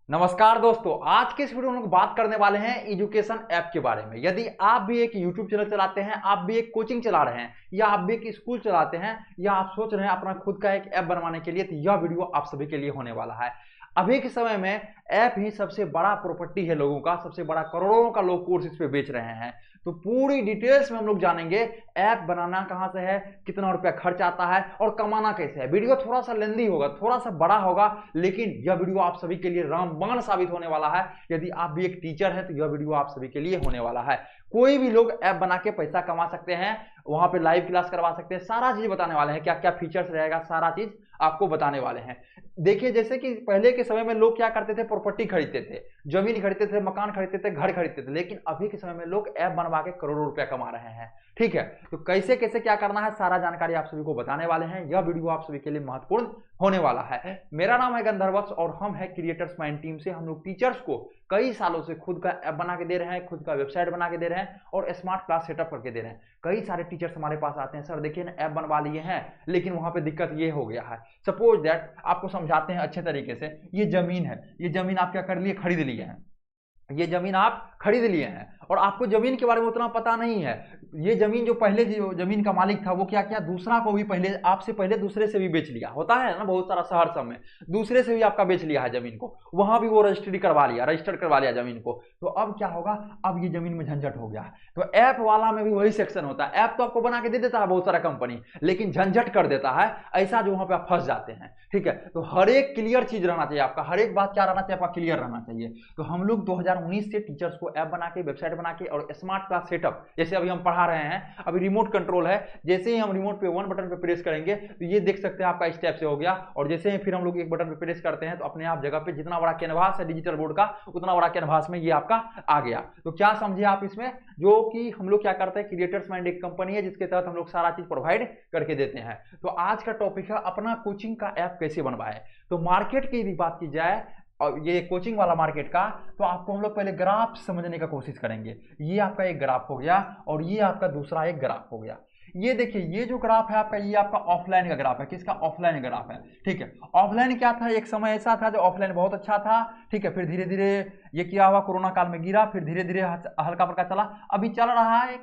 नमस्कार दोस्तों, आज के इस वीडियो में हम लोग बात करने वाले हैं एजुकेशन ऐप के बारे में। यदि आप भी एक यूट्यूब चैनल चलाते हैं, आप भी एक कोचिंग चला रहे हैं, या आप भी एक स्कूल चलाते हैं, या आप सोच रहे हैं अपना खुद का एक ऐप बनवाने के लिए, तो यह वीडियो आप सभी के लिए होने वाला है। अभी के समय में ऐप ही सबसे बड़ा प्रॉपर्टी है लोगों का, सबसे बड़ा करोड़ों का लोग कोर्स इस पे बेच रहे हैं। तो पूरी डिटेल्स में हम लोग जानेंगे ऐप बनाना कहां से है, कितना रुपया खर्च आता है और कमाना कैसे है। वीडियो थोड़ा सा लेंदी होगा, थोड़ा सा बड़ा होगा, लेकिन यह वीडियो आप सभी के लिए रामबाण साबित होने वाला है। यदि आप भी एक टीचर हैं तो यह वीडियो आप सभी के लिए होने वाला है। कोई भी लोग ऐप बना के पैसा कमा सकते हैं, वहां पे लाइव क्लास करवा सकते हैं, सारा चीज बताने वाले हैं, क्या क्या फीचर्स रहेगा, सारा चीज आपको बताने वाले हैं। देखिए, जैसे कि पहले के समय में लोग क्या करते थे, प्रॉपर्टी खरीदते थे, जमीन खरीदते थे, मकान खरीदते थे, घर खरीदते थे, लेकिन अभी के समय में लोग ऐप बनवा के करोड़ों रुपया कमा रहे हैं। ठीक है, तो कैसे कैसे क्या करना है, सारा जानकारी आप सभी को बताने वाले हैं। यह वीडियो आप सभी के लिए महत्वपूर्ण होने वाला है। मेरा नाम है गंधर्वक्ष और हम है क्रिएटर्स माइंड टीम से। हम लोग टीचर्स को कई सालों से खुद का ऐप बना के दे रहे हैं, खुद का वेबसाइट बना के दे रहे हैं और स्मार्ट क्लास सेटअप करके दे रहे हैं। कई सारे टीचर्स हमारे पास आते हैं, सर देखिए ना ऐप बनवा लिए हैं, लेकिन वहां पे दिक्कत ये हो गया है। सपोज दैट आपको समझाते हैं अच्छे तरीके से। ये जमीन है, ये जमीन आप क्या कर लिए, खरीद लिए हैं। ये जमीन आप खरीद लिए हैं और आपको जमीन के बारे में उतना पता नहीं है। ये जमीन जो पहले जो जमीन का मालिक था वो क्या किया, दूसरा को भी पहले, आपसे पहले दूसरे से भी बेच लिया। होता है ना बहुत सारा शहर सब में, दूसरे से भी आपका बेच लिया है जमीन को, वहां भी वो रजिस्ट्री करवा लिया, रजिस्टर्ड करवा लिया जमीन को। तो अब क्या होगा, अब ये जमीन में झंझट हो गया है। तो ऐप वाला में भी वही सेक्शन होता है। ऐप तो आपको बना के दे देता है बहुत सारा कंपनी, लेकिन झंझट कर देता है ऐसा जो वहां पे आप फंस जाते हैं। ठीक है, तो हर एक क्लियर चीज रहना चाहिए आपका, हर एक बात क्या रहना चाहिए आपका, क्लियर रहना चाहिए। तो हम लोग 2019 से टीचर्स को ऐप बना के, वेबसाइट बना के और स्मार्ट क्लास सेटअप, जैसे अभी हम पढ़ा रहे हैं, अभी रिमोट कंट्रोल है, जैसे ही हम रिमोट पे वन बटन पे प्रेस करेंगे तो ये देख सकते हैं आपका इस टाइप से हो गया। और जैसे ही फिर हम लोग एक बटन पे प्रेस करते हैं तो अपने आप जगह पे जितना बड़ा कैनवास है डिजिटल बोर्ड का, उतना बड़ा कैनवास में ये आपका आ गया। तो क्या समझे आप इसमें, जो कि हम लोग क्या करते हैं, क्रिएटर्स माइंड एक कंपनी है जिसके तहत हम लोग सारा चीज प्रोवाइड करके देते हैं। तो आज का टॉपिक है अपना कोचिंग का ऐप कैसे बनवाए। तो मार्केट की यदि बात की जाए और ये कोचिंग वाला मार्केट का, तो आपको हम लोग पहले ग्राफ समझने का कोशिश करेंगे। ये आपका एक ग्राफ हो गया और ये आपका दूसरा एक ग्राफ हो गया। ये देखिए, ये जो ग्राफ है आपका, ये आपका ऑफलाइन का ग्राफ है। किसका, ऑफलाइन ग्राफ है। ठीक है, ऑफलाइन क्या था, एक समय ऐसा था जो ऑफलाइन बहुत अच्छा था। ठीक है, फिर धीरे धीरे ये किया हुआ, कोरोना काल में गिरा, फिर धीरे धीरे हल्का फुल्का चला, अभी चल रहा है,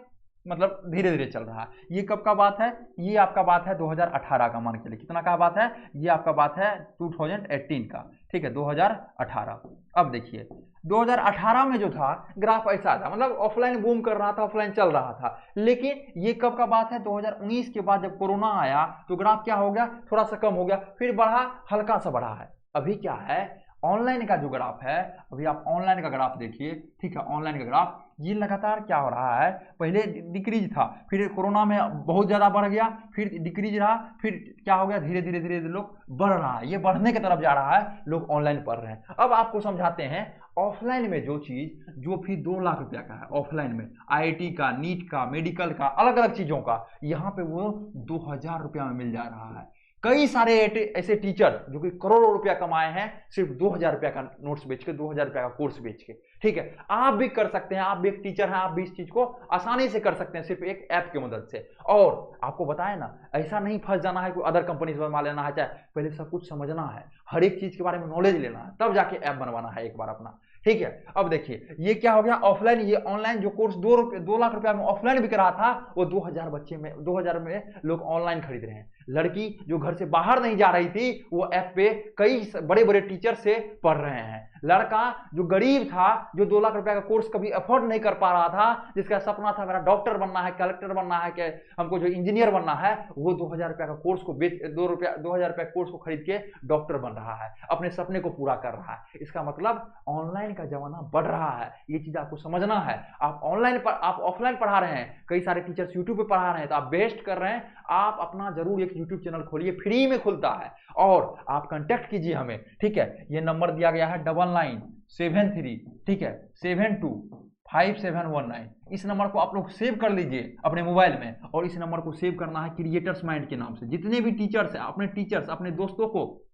मतलब धीरे धीरे चल रहा है। ये कब का बात है, ये आपका बात है 2018 का, मान के लिए कितना का बात है, ये आपका बात है 2018 का। ठीक है, 2018। अब देखिए 2018 में जो था ग्राफ ऐसा था, मतलब ऑफलाइन बूम कर रहा था, ऑफलाइन चल रहा था। लेकिन ये कब का बात है, 2019 के बाद जब कोरोना आया तो ग्राफ क्या हो गया, थोड़ा सा कम हो गया, फिर बढ़ा, हल्का सा बढ़ा है। अभी क्या है, ऑनलाइन का जो ग्राफ है, अभी आप ऑनलाइन का ग्राफ देखिए। ठीक है, ऑनलाइन का ग्राफ ये लगातार क्या हो रहा है, पहले डिक्रीज था, फिर कोरोना में बहुत ज़्यादा बढ़ गया, फिर डिक्रीज रहा, फिर क्या हो गया, धीरे धीरे धीरे लोग बढ़ रहा है, ये बढ़ने की तरफ जा रहा है, लोग ऑनलाइन पढ़ रहे हैं। अब आपको समझाते हैं ऑफलाइन में जो चीज़ जो फिर 2 लाख रुपया का है, ऑफलाइन में आईआईटी का, नीट का, मेडिकल का, अलग अलग चीज़ों का, यहाँ पे वो 2000 रुपया में मिल जा रहा है। कई सारे ऐसे टीचर जो कि करोड़ों रुपया कमाए हैं सिर्फ 2000 रुपया का नोट्स बेच के, 2000 रुपया का कोर्स बेच के। ठीक है, आप भी कर सकते हैं, आप भी एक टीचर हैं, आप भी इस चीज को आसानी से कर सकते हैं सिर्फ एक ऐप की मदद से। और आपको बताया ना, ऐसा नहीं फंस जाना है, कोई अदर कंपनी से बनवा लेना है, चाहे पहले सब कुछ समझना है, हर एक चीज के बारे में नॉलेज लेना है, तब जाके ऐप बनवाना है एक बार अपना। ठीक है, अब देखिए ये क्या हो गया, ऑफलाइन, ये ऑनलाइन जो कोर्स 2 लाख रुपया में ऑफलाइन बिक रहा था, वो 2000 बच्चे में, 2000 में लोग ऑनलाइन खरीद रहे हैं। लड़की जो घर से बाहर नहीं जा रही थी, वो ऐप पे कई बड़े बड़े टीचर से पढ़ रहे हैं। लड़का जो गरीब था, जो 2 लाख रुपया का कोर्स कभी अफोर्ड नहीं कर पा रहा था, जिसका सपना था मेरा डॉक्टर बनना है, कलेक्टर बनना है, कि हमको जो इंजीनियर बनना है, वो 2000 रुपया का कोर्स को बेच, 2000 रुपया कोर्स को खरीद के डॉक्टर बन रहा है, अपने सपने को पूरा कर रहा है। इसका मतलब ऑनलाइन का जमाना बढ़ रहा है, ये चीज आपको समझना है। आप ऑनलाइन पर, आप ऑफलाइन पढ़ा रहे हैं, कई सारे टीचर्स यूट्यूब पे पढ़ा रहे हैं, तो आप बेस्ट कर रहे हैं। आप अपना जरूर एक यूट्यूब चैनल खोलिए, फ्री में खुलता है, और आप कांटेक्ट कीजिए हमें। ठीक है, ये नंबर दिया गया है 9973, ठीक है, 725719। इस नंबर को आप लोग सेव कर लीजिए अपने मोबाइल में, और इस नंबर को सेव करना है क्रिएटर्स माइंड के नाम से। जितने भी टीचर्स हैं, अपने टीचर्स, अपने दोस्तों को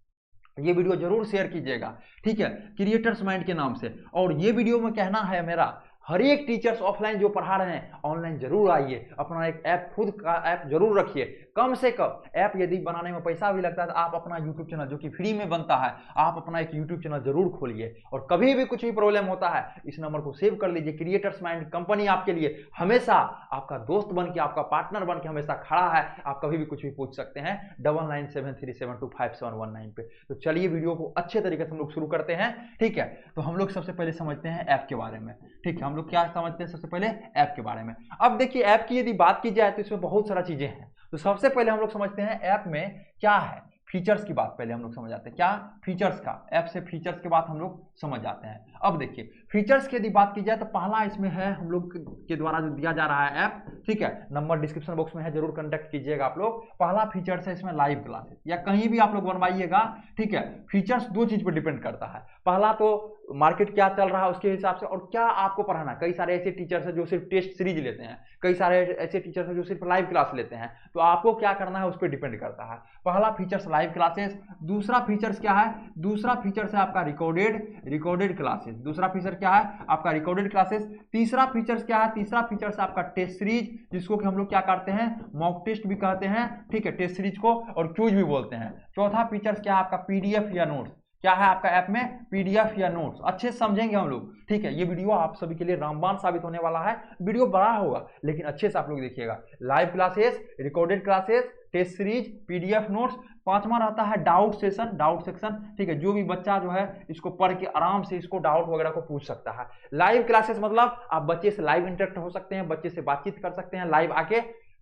ये वीडियो जरूर शेयर कीजिएगा। ठीक है, क्रिएटर्स माइंड के नाम से। और ये वीडियो में कहना है मेरा, हर एक टीचर्स ऑफलाइन जो पढ़ा रहे हैं ऑनलाइन जरूर आइए, अपना एक ऐप, खुद का ऐप जरूर रखिए। कम से कम ऐप यदि बनाने में पैसा भी लगता है तो आप अपना यूट्यूब चैनल जो कि फ्री में बनता है, आप अपना एक यूट्यूब चैनल जरूर खोलिए। और कभी भी कुछ भी प्रॉब्लम होता है इस नंबर को सेव कर लीजिए। क्रिएटर्स माइंड कंपनी आपके लिए हमेशा आपका दोस्त बन के, आपका पार्टनर बन के हमेशा खड़ा है। आप कभी भी कुछ भी पूछ सकते हैं 9973725719 पे। तो चलिए वीडियो को अच्छे तरीके से हम लोग शुरू करते हैं, ठीक है। तो हम लोग सबसे पहले समझते हैं ऐप के बारे में, ठीक है। हम लोग क्या समझते हैं सबसे पहले ऐप के बारे में। अब देखिए ऐप की यदि बात की जाए तो इसमें बहुत सारा चीजें हैं। तो सबसे पहले हम लोग समझते हैं ऐप में क्या है, फीचर्स की बात पहले हम लोग समझ आते हैं। क्या फीचर्स का, ऐप से फीचर्स के बाद हम लोग समझ जाते हैं। अब देखिए फीचर्स की यदि बात की जाए तो पहला इसमें है हम लोग के द्वारा जो दिया जा रहा है ऐप, ठीक है, नंबर डिस्क्रिप्शन बॉक्स में है, जरूर कांटेक्ट कीजिएगा आप लोग। पहला फीचर्स है इसमें लाइव क्लासेस, या कहीं भी आप लोग बनवाइएगा, ठीक है। फीचर्स दो चीज पर डिपेंड करता है, पहला तो मार्केट क्या चल रहा है उसके हिसाब से, और क्या आपको पढ़ाना। कई सारे ऐसे टीचर्स हैं जो सिर्फ टेस्ट सीरीज लेते हैं, कई सारे ऐसे टीचर्स हैं जो सिर्फ लाइव क्लास लेते हैं, तो आपको क्या करना है उस पर डिपेंड करता है। पहला फीचर्स लाइव क्लासेस। दूसरा फीचर्स क्या है, दूसरा फीचर्स है आपका रिकॉर्डेड क्लासेस। दूसरा फीचर क्या है आपका रिकॉर्डेड क्लासेस। तीसरा फीचर्स क्या है, तीसरा फीचर्स आपका टेस्ट सीरीज, जिसको कि हम लोग क्या करते हैं मॉक टेस्ट भी कहते हैं, ठीक है, टेस्ट सीरीज को, और क्यूज भी बोलते हैं। चौथा फीचर्स क्या है आपका पीडीएफ या नोट्स। क्या है आपका ऐप में पीडीएफ या नोट्स, अच्छे से समझेंगे हम लोग, ठीक है। ये वीडियो आप सभी के लिए रामबाण साबित होने वाला है। वीडियो बड़ा होगा लेकिन अच्छे से आप लोग देखिएगा। Live classes, recorded classes, test series, PDF notes. पांचवा रहता है डाउट सेक्शन, ठीक है, जो भी बच्चा जो है इसको पढ़ के आराम से इसको डाउट वगैरह को पूछ सकता है। लाइव क्लासेस मतलब आप बच्चे से लाइव इंटरेक्ट हो सकते हैं, बच्चे से बातचीत कर सकते हैं लाइव आके।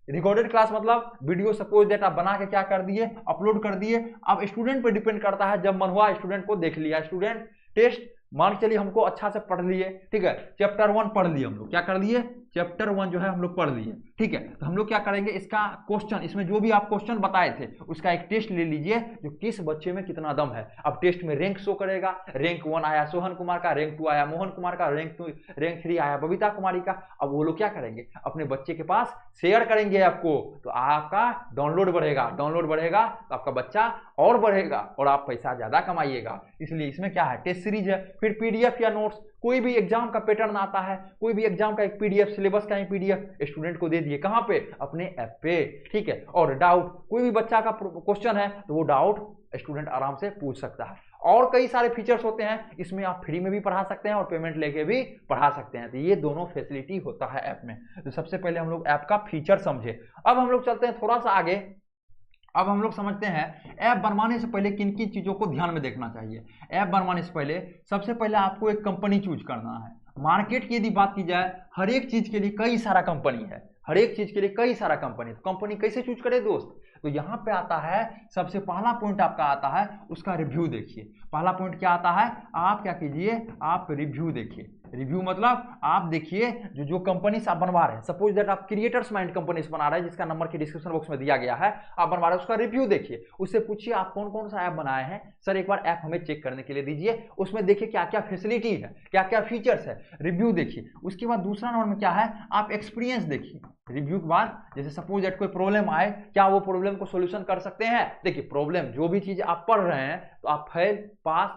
रिकॉर्डेड क्लास मतलब वीडियो सपोज दैट आप बना के क्या कर दिए, अपलोड कर दिए। अब स्टूडेंट पर डिपेंड करता है, जब मन हुआ स्टूडेंट को देख लिया, स्टूडेंट टेस्ट मान के चलिए हमको अच्छा से पढ़ लिए, ठीक है, चैप्टर 1 पढ़ लिए हम लोग, क्या कर लिए चैप्टर 1 जो है हम लोग पढ़ लिए, ठीक है। तो हम लोग क्या करेंगे इसका क्वेश्चन, इसमें जो भी आप क्वेश्चन बताए थे उसका एक टेस्ट ले लीजिए, जो किस बच्चे में कितना दम है। अब टेस्ट में रैंक शो करेगा, रैंक 1 आया सोहन कुमार का, रैंक 2 आया मोहन कुमार का, रैंक 3 आया बबीता कुमारी का। अब वो लोग क्या करेंगे अपने बच्चे के पास शेयर करेंगे आपको, तो आपका डाउनलोड बढ़ेगा तो आपका बच्चा और बढ़ेगा और आप पैसा ज्यादा कमाइएगा। इसलिए इसमें क्या है टेस्ट सीरीज है। फिर पीडीएफ या नोट्स, कोई भी एग्जाम का पैटर्न आता है, कोई भी एग्जाम का एक पीडीएफ, सिलेबस का एक पीडीएफ स्टूडेंट को दे दिए, कहां पे अपने ऐप पे, ठीक है। और डाउट, कोई भी बच्चा का क्वेश्चन है तो वो डाउट स्टूडेंट आराम से पूछ सकता है। और कई सारे फीचर्स होते हैं, इसमें आप फ्री में भी पढ़ा सकते हैं और पेमेंट लेके भी पढ़ा सकते हैं। तो ये दोनों फैसिलिटी होता है ऐप में। तो सबसे पहले हम लोग ऐप का फीचर समझे। अब हम लोग चलते हैं थोड़ा सा आगे। अब हम लोग समझते हैं ऐप बनवाने से पहले किन किन चीजों को ध्यान में देखना चाहिए। ऐप बनवाने से पहले सबसे पहले आपको एक कंपनी चूज करना है। मार्केट की यदि बात की जाए, हर एक चीज के लिए कई सारा कंपनी है, हर एक चीज के लिए कई सारा कंपनी। तो कंपनी कैसे चूज करे दोस्त, तो यहाँ पे आता है सबसे पहला पॉइंट आपका आता है उसका रिव्यू देखिए। पहला पॉइंट क्या आता है, आप क्या कीजिए, आप रिव्यू देखिए। रिव्यू मतलब आप देखिए जो कंपनी आप बनवा रहे हैं, सपोज दैट आप क्रिएटर्स माइंड कंपनी से बना रहे हैं, जिसका नंबर के डिस्क्रिप्शन बॉक्स में दिया गया है, आप बनवा रहे हैं, उसका रिव्यू देखिए। उससे पूछिए आप कौन कौन सा ऐप बनाए हैं, सर एक बार ऐप हमें चेक करने के लिए दीजिए, उसमें देखिए क्या क्या फैसिलिटी है, क्या क्या फीचर्स है, रिव्यू देखिए। उसके बाद दूसरा नंबर में क्या है, आप एक्सपीरियंस देखिए। रिव्यू के बाद जैसे सपोज दैट कोई प्रॉब्लम आए, क्या वो प्रॉब्लम को सॉल्यूशन कर सकते हैं। देखिए प्रॉब्लम जो भी चीज आप पढ़ रहे हैं तो आप फेल पास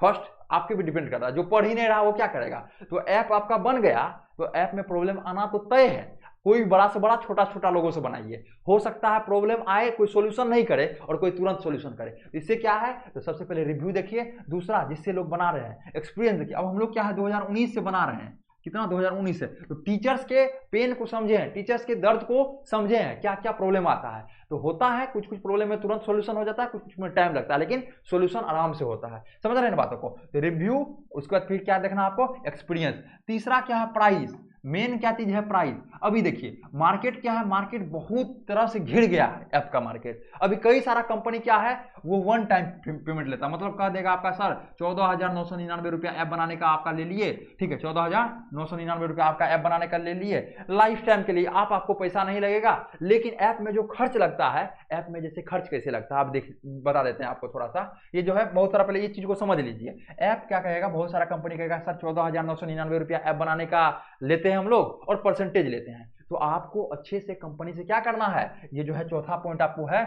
फर्स्ट आपके भी डिपेंड करता है, जो पढ़ ही नहीं रहा वो क्या करेगा। तो ऐप आपका बन गया तो ऐप में प्रॉब्लम आना तो तय है, कोई बड़ा से बड़ा छोटा छोटा लोगों से बनाइए, हो सकता है प्रॉब्लम आए कोई सॉल्यूशन नहीं करे और कोई तुरंत सॉल्यूशन करे। इससे क्या है, तो सबसे पहले रिव्यू देखिए। दूसरा जिससे लोग बना रहे हैं एक्सपीरियंस देखिए। अब हम लोग क्या है 2019 से बना रहे हैं, कितना 2019 से, तो टीचर्स के पेन को समझे हैं, टीचर्स के दर्द को समझे हैं, क्या क्या प्रॉब्लम आता है। तो होता है कुछ कुछ प्रॉब्लम में तुरंत सॉल्यूशन हो जाता है, कुछ कुछ में टाइम लगता है, लेकिन सॉल्यूशन आराम से होता है। समझ रहे हैं बातों को। तो रिव्यू, उसके बाद फिर क्या देखना आपको, एक्सपीरियंस। तीसरा क्या है, प्राइस। मेन क्या चीज है, प्राइस। अभी देखिए मार्केट क्या है, मार्केट बहुत तरह से घिर गया है ऐप का मार्केट। अभी कई सारा कंपनी क्या है वो वन टाइम पेमेंट लेता है, मतलब कह देगा आपका सर 14,999 रुपया ऐप बनाने का आपका ले लिए, ठीक है, 14,999 रुपया आपका ऐप बनाने का ले लिए, लाइफ टाइम के लिए आपको पैसा नहीं लगेगा। लेकिन ऐप में जो खर्च लगता है, ऐप में जैसे खर्च कैसे लगता है आप देख बता देते हैं आपको थोड़ा सा। ये जो है बहुत सारा, पहले ये चीज को समझ लीजिए। ऐप क्या कहेगा, बहुत सारा कंपनी कहेगा सर 14,999 रुपया ऐप बनाने का लेते हैं हम लोग और परसेंटेज लेते हैं। तो आपको अच्छे से कंपनी से क्या करना है, ये जो है चौथा पॉइंट आपको है,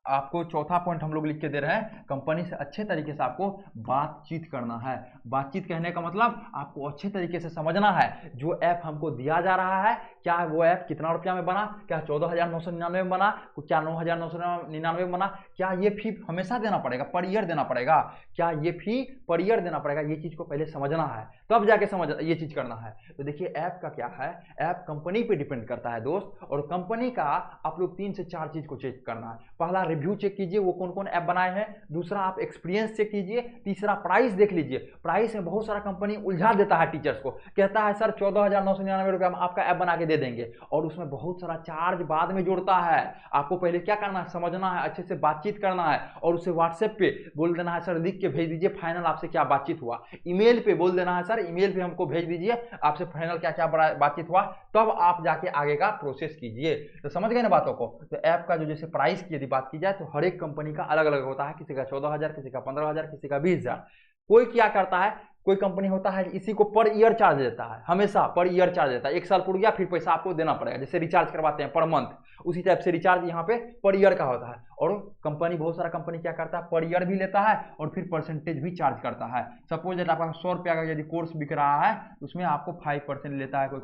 आपको चौथा पॉइंट हम लोग लिख के दे रहे हैं, कंपनी से अच्छे तरीके से आपको बातचीत करना है। बातचीत कहने का मतलब आपको अच्छे तरीके से समझना है जो ऐप हमको दिया जा रहा है, क्या वो ऐप कितना रुपया में बना, क्या 14,999 में बना, क्या 9,999 में बना, क्या ये फी हमेशा देना पड़ेगा, पर ईयर देना पड़ेगा, क्या ये फी पर ईयर देना पड़ेगा, ये चीज को पहले समझना है, तब जाके समझ ये चीज करना है। तो देखिए ऐप का क्या है, ऐप कंपनी पे डिपेंड करता है दोस्त, और कंपनी का आप लोग 3 से 4 चीज को चेक करना है। पहला रिव्यू चेक कीजिए वो कौन कौन ऐप बनाए हैं, दूसरा आप एक्सपीरियंस चेक कीजिए, तीसरा प्राइस देख लीजिए। प्राइस में बहुत सारा कंपनी उलझा देता है टीचर्स को, कहता है सर 14,999 रुपये में आपका ऐप बना के दे देंगे, और उसमें बहुत सारा चार्ज बाद में जोड़ता है। आपको पहले क्या करना है, समझना है, अच्छे से बातचीत करना है, और उसे व्हाट्सएप पे बोल देना है सर लिख के भेज दीजिए फाइनल आपसे क्या बातचीत हुआ। ईमेल पे बोल देना है सर ईमेल पे हमको भेज दीजिए आपसे फाइनल क्या क्या बातचीत हुआ, तब आप जाके आगे का प्रोसेस कीजिए। तो समझ गए ना बातों को। तो ऐप का जो जैसे प्राइस की यदि बात की जाए तो हर एक कंपनी का अलग अलग होता है, किसी का 14,000, किसी का 15,000, किसी का 20,000। कोई क्या करता है, कोई कंपनी होता है इसी को पर ईयर चार्ज देता है, हमेशा पर ईयर चार्ज देता है, 1 साल पूरा गया फिर पैसा आपको देना पड़ेगा, जैसे रिचार्ज करवाते हैं पर मंथ, उसी टाइप से रिचार्ज यहाँ पे पर ईयर का होता है। और कंपनी बहुत सारा कंपनी क्या करता है, पर ईयर भी लेता है और फिर परसेंटेज भी चार्ज करता है। सपोज दैट आपका 100 रुपया का यदि कोर्स बिक रहा है उसमें आपको 5% लेता है कोई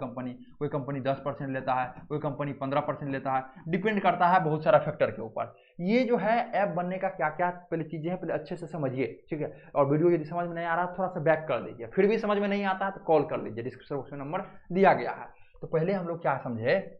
कंपनी 10% लेता है, कोई कंपनी 15% लेता है, डिपेंड करता है बहुत सारा फैक्टर के ऊपर। ये जो है ऐप बनने का क्या क्या पहले चीजें हैं, पहले अच्छे से समझिए, ठीक है। और वीडियो यदि समझ में नहीं आ रहा थोड़ा सा बैक कर लीजिए, फिर भी समझ में नहीं आता है तो कॉल कर लीजिए, डिस्क्रिप्शन बॉक्स में नंबर दिया गया है। तो पहले हम लोग क्या समझे,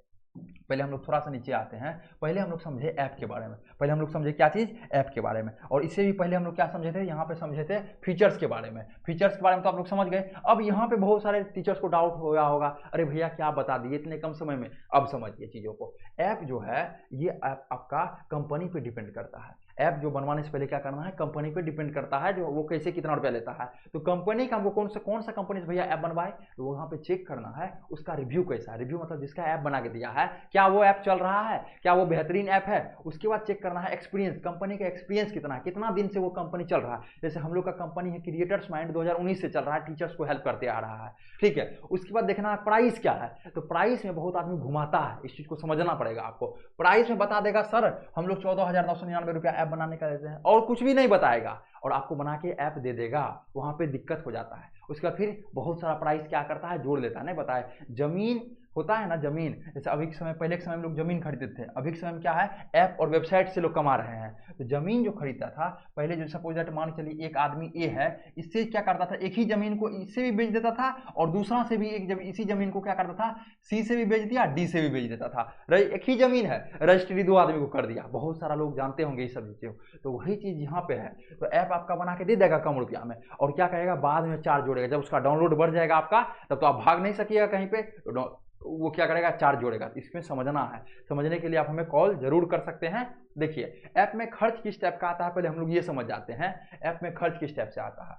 पहले हम लोग थोड़ा सा नीचे आते हैं, पहले हम लोग समझे ऐप के बारे में, पहले हम लोग समझे क्या चीज़, ऐप के बारे में। और इससे भी पहले हम लोग क्या समझे थे, यहाँ पे समझे थे फीचर्स के बारे में। फीचर्स के बारे में तो आप लोग समझ गए। अब यहाँ पे बहुत सारे टीचर्स को डाउट हो गया होगा, अरे भैया क्या बता दिए इतने कम समय में। अब समझिए चीज़ों को। ऐप जो है ये ऐप आपका कंपनी पे डिपेंड करता है। ऐप जो बनवाने से पहले क्या करना है, कंपनी पे डिपेंड करता है जो वो कैसे कितना रुपया लेता है। तो कंपनी का वो कौन सा कंपनी से भैया ऐप बनवाए, तो वहाँ पे चेक करना है उसका रिव्यू कैसा है। रिव्यू मतलब जिसका ऐप बना के दिया है क्या वो ऐप चल रहा है, क्या वो बेहतरीन ऐप है। उसके बाद चेक करना है एक्सपीरियंस, कंपनी का एक्सपीरियंस कितना है, कितना दिन से वो कंपनी चल रहा है। जैसे हम लोग का कंपनी है क्रिएटर्स माइंड 2019 से चल रहा है, टीचर्स को हेल्प करते आ रहा है, ठीक है। उसके बाद देखना है प्राइस क्या है। तो प्राइस में बहुत आदमी घुमाता है, इस चीज को समझना पड़ेगा आपको। प्राइस में बता देगा सर हम लोग 14,999 रुपया ऐप बनाने का देते हैं, और कुछ भी नहीं बताएगा और आपको बना के ऐप दे देगा, वहां पे दिक्कत हो जाता है। उसके बाद फिर बहुत सारा प्राइस क्या करता है, जोड़ लेता है, नहीं बताए। जमीन होता है ना, जमीन, जैसे अभी के समय, पहले के समय में लोग जमीन खरीदते थे, अभी के समय में क्या है, ऐप और वेबसाइट से लोग कमा रहे हैं। तो जमीन जो खरीदता था पहले, जो सपोज दैट मान के चलिए एक आदमी ए है, इससे क्या करता था, एक ही जमीन को इससे भी बेच देता था और दूसरा से भी इसी जमीन को क्या करता था, सी से भी बेच दिया, डी से भी बेच देता था। एक ही जमीन है, रजिस्ट्री 2 आदमी को कर दिया। बहुत सारा लोग जानते होंगे ये सब चीजें। तो वही चीज यहाँ पे है। तो ऐप आपका बना के दे देगा कम रुपया में, और क्या करेगा, बाद में चार्ज जोड़ेगा। जब उसका डाउनलोड बढ़ जाएगा आपका, तब तो आप भाग नहीं सकिएगा कहीं पे, तो वो क्या करेगा, चार्ज जोड़ेगा। इसमें समझना है। समझने के लिए आप हमें कॉल जरूर कर सकते हैं। देखिए ऐप में खर्च किस टाइप का आता है, पहले हम लोग ये समझ जाते हैं ऐप में खर्च किस टाइप से आता है।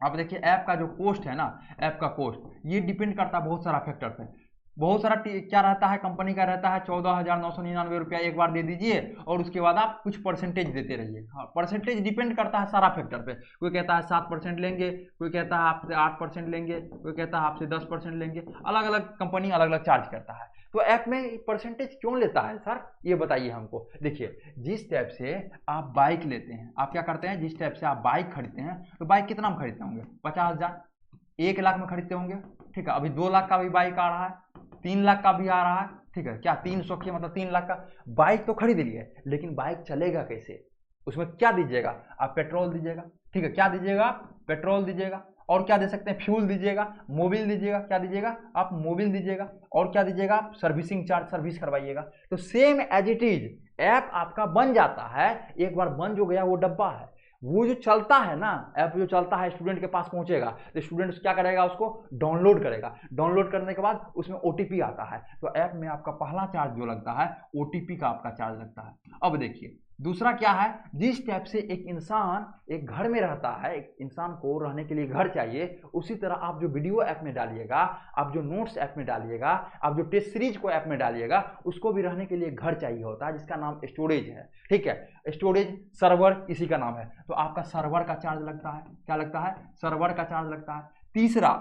अब देखिए ऐप का जो कॉस्ट है ना, ऐप का कॉस्ट ये डिपेंड करता है बहुत सारा फैक्टर पे। बहुत सारा क्या रहता है, कंपनी का रहता है 14,999 रुपया एक बार दे दीजिए, और उसके बाद आप कुछ परसेंटेज देते रहिए। हाँ, परसेंटेज डिपेंड करता है सारा फैक्टर पे। कोई कहता है 7% लेंगे, कोई कहता है आपसे 8% लेंगे, कोई कहता है आपसे 10% लेंगे। अलग अलग कंपनी अलग अलग चार्ज करता है। तो ऐप में परसेंटेज क्यों लेता है सर, ये बताइए हमको। देखिए जिस टाइप से आप बाइक लेते हैं, आप क्या करते हैं, जिस टाइप से आप बाइक खरीदते हैं, तो बाइक कितना में खरीदते होंगे, 50,000, 1 लाख में खरीदते होंगे, ठीक है। अभी 2 लाख का भी बाइक आ रहा है, 3 लाख का भी आ रहा है, ठीक है। क्या 300 की मतलब 3 लाख का बाइक तो खरीद लिए, लेकिन बाइक चलेगा कैसे, उसमें क्या दीजिएगा आप, पेट्रोल दीजिएगा, ठीक है। क्या दीजिएगा, पेट्रोल दीजिएगा, और क्या दे सकते हैं, फ्यूल दीजिएगा, मोबिल दीजिएगा, क्या दीजिएगा आप, मोबिल दीजिएगा, और क्या दीजिएगा आप, सर्विसिंग चार्ज, सर्विस करवाइएगा। तो same as it is app आपका बन जाता है। एक बार बन जो गया वो डब्बा है, वो जो चलता है ना, ऐप जो चलता है स्टूडेंट के पास पहुंचेगा, तो स्टूडेंट क्या करेगा, उसको डाउनलोड करेगा। डाउनलोड करने के बाद उसमें ओटीपी आता है। तो ऐप में आपका पहला चार्ज जो लगता है ओटीपी का आपका चार्ज लगता है। अब देखिए दूसरा क्या है, जिस टाइप से एक इंसान एक घर में रहता है, एक इंसान को रहने के लिए घर चाहिए, उसी तरह आप जो वीडियो ऐप में डालिएगा, आप जो नोट्स ऐप में डालिएगा, आप जो टेस्ट सीरीज को ऐप में डालिएगा, उसको भी रहने के लिए घर चाहिए होता है, जिसका नाम स्टोरेज है, ठीक है। स्टोरेज सर्वर इसी का नाम है। तो आपका सर्वर का चार्ज लगता है, क्या लगता है, सर्वर का चार्ज लगता है। तीसरा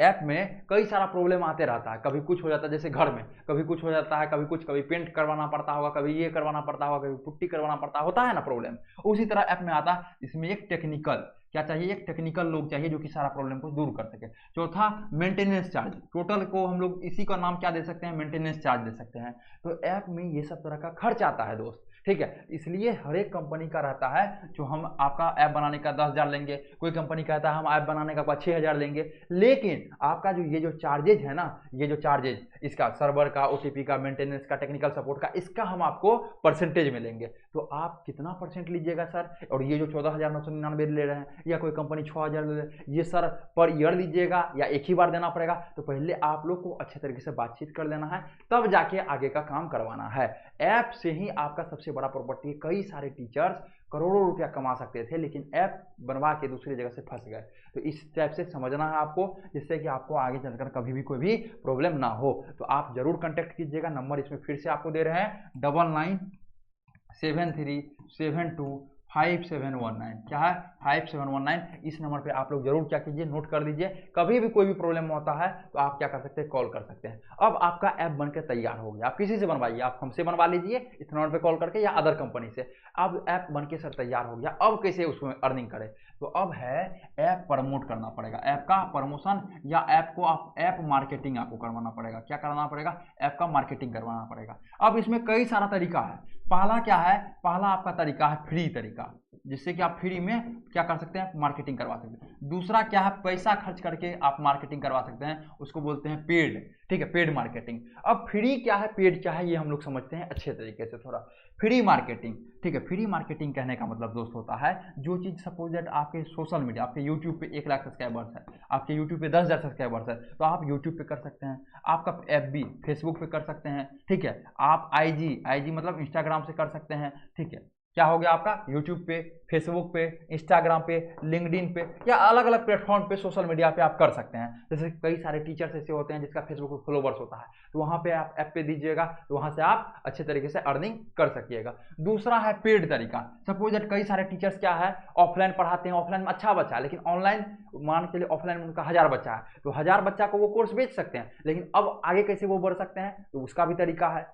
ऐप में कई सारा प्रॉब्लम आते रहता है, कभी कुछ हो जाता है, जैसे घर में कभी कुछ हो जाता है, कभी कुछ, कभी पेंट करवाना पड़ता होगा, कभी ये करवाना पड़ता होगा, कभी पुट्टी करवाना पड़ता होता है ना प्रॉब्लम। उसी तरह ऐप में आता है, इसमें एक टेक्निकल क्या चाहिए, एक टेक्निकल लोग चाहिए जो कि सारा प्रॉब्लम को दूर कर सके। चौथा मेंटेनेंस चार्ज, टोटल को हम लोग इसी का नाम क्या दे सकते हैं, मेंटेनेंस चार्ज दे सकते हैं। तो ऐप में ये सब तरह का खर्च आता है दोस्त, ठीक है। इसलिए हर एक कंपनी का रहता है जो हम आपका ऐप बनाने का 10,000 लेंगे, कोई कंपनी कहता है हम ऐप बनाने का 6,000 लेंगे, लेकिन आपका जो ये जो चार्जेज है ना, ये जो चार्जेज इसका सर्वर का, ओटीपी का, मेंटेनेंस का, टेक्निकल सपोर्ट का, इसका हम आपको परसेंटेज में लेंगे। तो आप कितना परसेंट लीजिएगा सर, और ये जो 14,999 ले रहे हैं या कोई कंपनी 6,000 ले रहे हैं, ये सर पर ईयर लीजिएगा या एक ही बार देना पड़ेगा? तो पहले आप लोग को अच्छे तरीके से बातचीत कर लेना है, तब जाके आगे का काम करवाना है। ऐप से ही आपका सबसे बड़ा प्रॉपर्टी है। कई सारे टीचर्स करोड़ों रुपया कमा सकते थे, लेकिन ऐप बनवा के दूसरी जगह से फंस गए। तो इस टाइप से समझना है आपको, जिससे कि आपको आगे चलकर कभी भी कोई भी प्रॉब्लम ना हो। तो आप जरूर कांटेक्ट कीजिएगा। नंबर इसमें फिर से आपको दे रहे हैं 9973725719। क्या है, 5719। इस नंबर पे आप लोग जरूर क्या कीजिए, नोट कर लीजिए। कभी भी कोई भी प्रॉब्लम होता है तो आप क्या कर सकते हैं, कॉल कर सकते हैं। अब आपका ऐप बनकर तैयार हो गया, आप किसी से बनवाइए, आप हमसे बनवा लीजिए इस नंबर पे कॉल करके, या अदर कंपनी से। अब ऐप बनके सर तैयार हो गया, अब कैसे उसमें अर्निंग करें? तो अब है ऐप प्रमोट करना पड़ेगा, ऐप का प्रमोशन, या ऐप को आप ऐप मार्केटिंग आपको करवाना पड़ेगा। क्या करना पड़ेगा, ऐप का मार्केटिंग करवाना पड़ेगा। अब इसमें कई सारा तरीका है। पहला क्या है, पहला आपका तरीका है फ्री तरीका, जिससे कि आप फ्री में क्या कर सकते हैं, मार्केटिंग करवा सकते हैं। दूसरा क्या है, पैसा खर्च करके आप मार्केटिंग करवा सकते हैं, उसको बोलते हैं पेड, ठीक है, पेड मार्केटिंग। अब फ्री क्या है, पेड क्या है, ये हम लोग समझते हैं अच्छे तरीके से थोड़ा। फ्री मार्केटिंग, ठीक है, फ्री मार्केटिंग कहने का मतलब दोस्त होता है, जो चीज़ सपोज दैट आपके सोशल मीडिया, आपके यूट्यूब पे 1 लाख सब्सक्राइबर्स है, आपके यूट्यूब पे 10,000 सब्सक्राइबर्स है, तो आप यूट्यूब पे कर सकते हैं, आपका FB फेसबुक पे कर सकते हैं, ठीक है, आप IG मतलब इंस्टाग्राम से कर सकते हैं, ठीक है। क्या हो गया आपका, यूट्यूब पे, फेसबुक पे, इंस्टाग्राम पे, लिंक्डइन पे, या अलग अलग प्लेटफॉर्म पे, सोशल मीडिया पे आप कर सकते हैं। जैसे कई सारे टीचर्स ऐसे होते हैं जिसका फेसबुक पे फॉलोवर्स होता है, तो वहाँ पे आप ऐप पे दीजिएगा, तो वहाँ से आप अच्छे तरीके से अर्निंग कर सकिएगा। दूसरा है पेड तरीका। सपोज दैट कई सारे टीचर्स क्या है, ऑफलाइन पढ़ाते हैं, ऑफलाइन में अच्छा बच्चा है, लेकिन ऑनलाइन मान के लिए ऑफलाइन में उनका 1000 बच्चा है, तो 1000 बच्चा को वो कोर्स बेच सकते हैं, लेकिन अब आगे कैसे वो बढ़ सकते हैं, तो उसका भी तरीका है।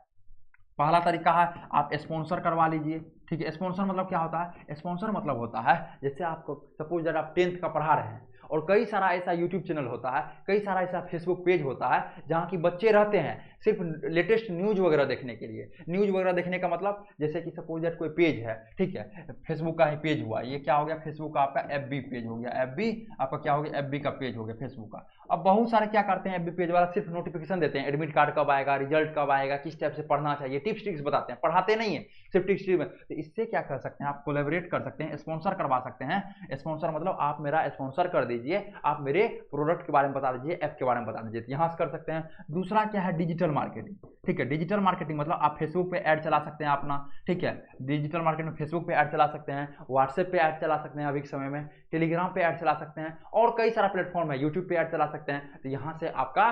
पहला तरीका है आप स्पॉन्सर करवा लीजिए, ठीक है। स्पॉन्सर मतलब क्या होता है, स्पॉन्सर मतलब होता है जैसे आपको सपोज दैट आप 10th का पढ़ा रहे हैं, और कई सारा ऐसा यूट्यूब चैनल होता है, कई सारा ऐसा फेसबुक पेज होता है जहाँ की बच्चे रहते हैं सिर्फ लेटेस्ट न्यूज़ वगैरह देखने के लिए। न्यूज़ वगैरह देखने का मतलब जैसे कि सपोज दैट कोई पेज है, ठीक है, फेसबुक का ही पेज हुआ, ये क्या हो गया, फेसबुक का आपका FB पेज हो गया, FB आपका क्या हो गया, FB का पेज हो गया फेसबुक का। अब बहुत सारे क्या करते हैं, FB पेज वाला सिर्फ नोटिफिकेशन देते हैं, एडमिट कार्ड कब आएगा, रिजल्ट कब आएगा, किस टाइप से पढ़ना चाहिए, टिप्स ट्रिक्स बताते हैं, पढ़ाते नहीं है, सिर्फ टिप्स ट्रिक्स। तो इससे क्या कर सकते हैं, आप कोलैबोरेट कर सकते हैं, स्पॉन्सर करवा सकते हैं। स्पॉन्सर मतलब आप मेरा स्पॉन्सर कर दीजिए, आप मेरे प्रोडक्ट के बारे में बता दीजिए, ऐप के बारे में बता दीजिए, यहाँ से कर सकते हैं। दूसरा क्या है, डिजिटल मार्केटिंग, ठीक है। डिजिटल मार्केटिंग मतलब आप फेसबुक पे ऐड चला सकते हैं अपना, ठीक है। डिजिटल मार्केटिंग में फेसबुक पे ऐड चला सकते हैं, व्हाट्सएप पे ऐड चला सकते हैं अभी के समय में, टेलीग्राम पे ऐड चला सकते हैं, और कई सारा प्लेटफॉर्म है, यूट्यूब पे ऐड चला सकते हैं। तो यहाँ से आपका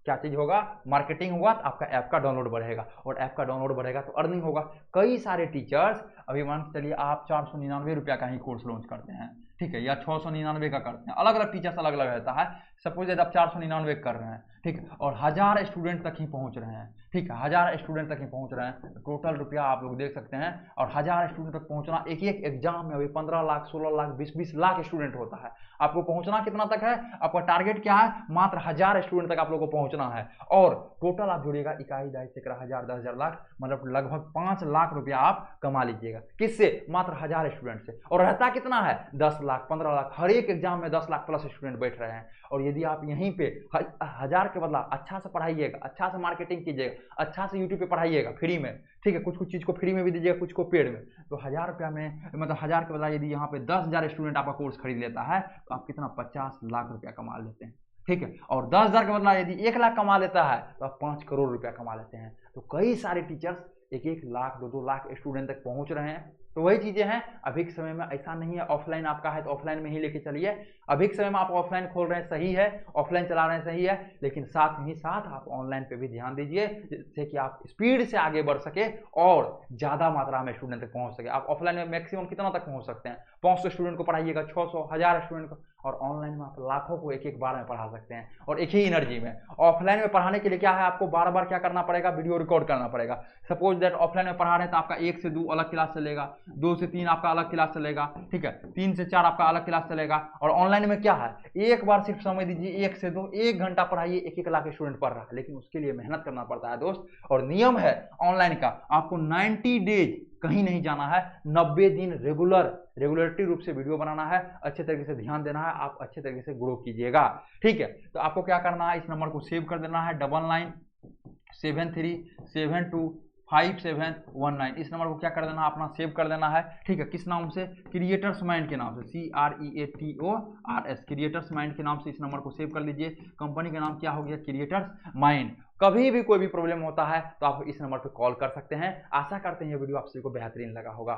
क्या चीज़ होगा, मार्केटिंग होगा, तो आपका ऐप का डाउनलोड बढ़ेगा, और ऐप का डाउनलोड बढ़ेगा तो अर्निंग होगा। कई सारे टीचर्स अभी मान के चलिए आप 499 रुपया का ही कोर्स लॉन्च करते हैं, ठीक है, या 699 का करते हैं, अलग अलग टीचर्स अलग अलग रहता है। सपोज आप 499 कर रहे हैं, ठीक है, और 1000 स्टूडेंट तक ही पहुंच रहे हैं, ठीक है, 1000 स्टूडेंट तक ही पहुंच रहे हैं, तो टोटल रुपया आप लोग देख सकते हैं। और 1000 स्टूडेंट तक पहुंचना, एक एक एग्जाम में अभी 15 लाख, 16 लाख, 20 लाख स्टूडेंट होता है, आपको पहुंचना कितना तक है, आपका टारगेट क्या है, मात्र 1000 स्टूडेंट तक आप लोग को पहुंचना है। और टोटल आप जोड़िएगा, इकाई दाई से 1000, 10,000 लाख, मतलब लगभग 5 लाख रुपया आप कमा लीजिएगा। किससे, मात्र 1000 स्टूडेंट से। और रहता कितना है, 10 लाख, 15 लाख, हर एक एग्जाम में 10 लाख प्लस स्टूडेंट बैठ रहे हैं। और यदि आप यहीं पे 1000 के बदला अच्छा से पढ़ाइएगा, अच्छा से मार्केटिंग कीजिएगा, अच्छा से यूट्यूब पे पढ़ाइएगा फ्री में, ठीक है, कुछ कुछ चीज़ को फ्री में भी दीजिएगा, कुछ को पेड में, तो 1000 रुपया में, मतलब 1000 के बदला यदि यहाँ पे 10,000 स्टूडेंट आपका कोर्स खरीद लेता है, तो आप कितना, 50 लाख रुपया कमा लेते हैं, ठीक है। और 10,000 के बदला यदि 1 लाख कमा लेता है, तो आप 5 करोड़ रुपया कमा लेते हैं। तो कई सारे टीचर्स 1-1 लाख, 2-2 लाख स्टूडेंट तक पहुंच रहे हैं। तो वही चीज़ें हैं, अभी के समय में ऐसा नहीं है ऑफलाइन आपका है तो ऑफलाइन में ही लेके चलिए। अभी के समय में आप ऑफलाइन खोल रहे हैं सही है, ऑफलाइन चला रहे हैं सही है, लेकिन साथ ही साथ आप ऑनलाइन पे भी ध्यान दीजिए, जिससे कि आप स्पीड से आगे बढ़ सके और ज़्यादा मात्रा में स्टूडेंट तक पहुँच सके। आप ऑफलाइन में मैक्सिमम कितना तक पहुँच सकते हैं, 500 स्टूडेंट को पढ़ाइएगा, 600, 1000 स्टूडेंट को, और ऑनलाइन में आप लाखों को एक एक बार में पढ़ा सकते हैं और एक ही एनर्जी में। ऑफलाइन में पढ़ाने के लिए क्या है, आपको बार बार क्या करना पड़ेगा, वीडियो रिकॉर्ड करना पड़ेगा। सपोज दैट ऑफलाइन में पढ़ा रहे हैं तो आपका 1 से 2 अलग क्लास चलेगा, 2 से 3 आपका अलग क्लास चलेगा, ठीक है, 3 से 4 आपका अलग क्लास चलेगा। और ऑनलाइन में क्या है, एक बार सिर्फ समझ दीजिए, 1 से 2, 1 घंटा पढ़ाइए, एक एक लाख स्टूडेंट पढ़ रहा है, लेकिन उसके लिए मेहनत करना पड़ता है दोस्त। और नियम है ऑनलाइन का, आपको 90 डेज कहीं नहीं जाना है, 90 दिन रेगुलरिटी रूप से वीडियो बनाना है, अच्छे तरीके से ध्यान देना है, आप अच्छे तरीके से ग्रो कीजिएगा, ठीक है। तो आपको क्या करना है, इस नंबर को सेव कर देना है, 9973725719। इस नंबर को क्या कर देना है, अपना सेव कर देना है, ठीक है। किस नाम से, क्रिएटर्स माइंड के नाम से, CREATORS, क्रिएटर्स माइंड के नाम से इस नंबर को सेव कर लीजिए। कंपनी का नाम क्या हो गया, क्रिएटर्स माइंड। कभी भी कोई भी प्रॉब्लम होता है तो आप इस नंबर पर कॉल कर सकते हैं। आशा करते हैं ये वीडियो आप सभी को बेहतरीन लगा होगा।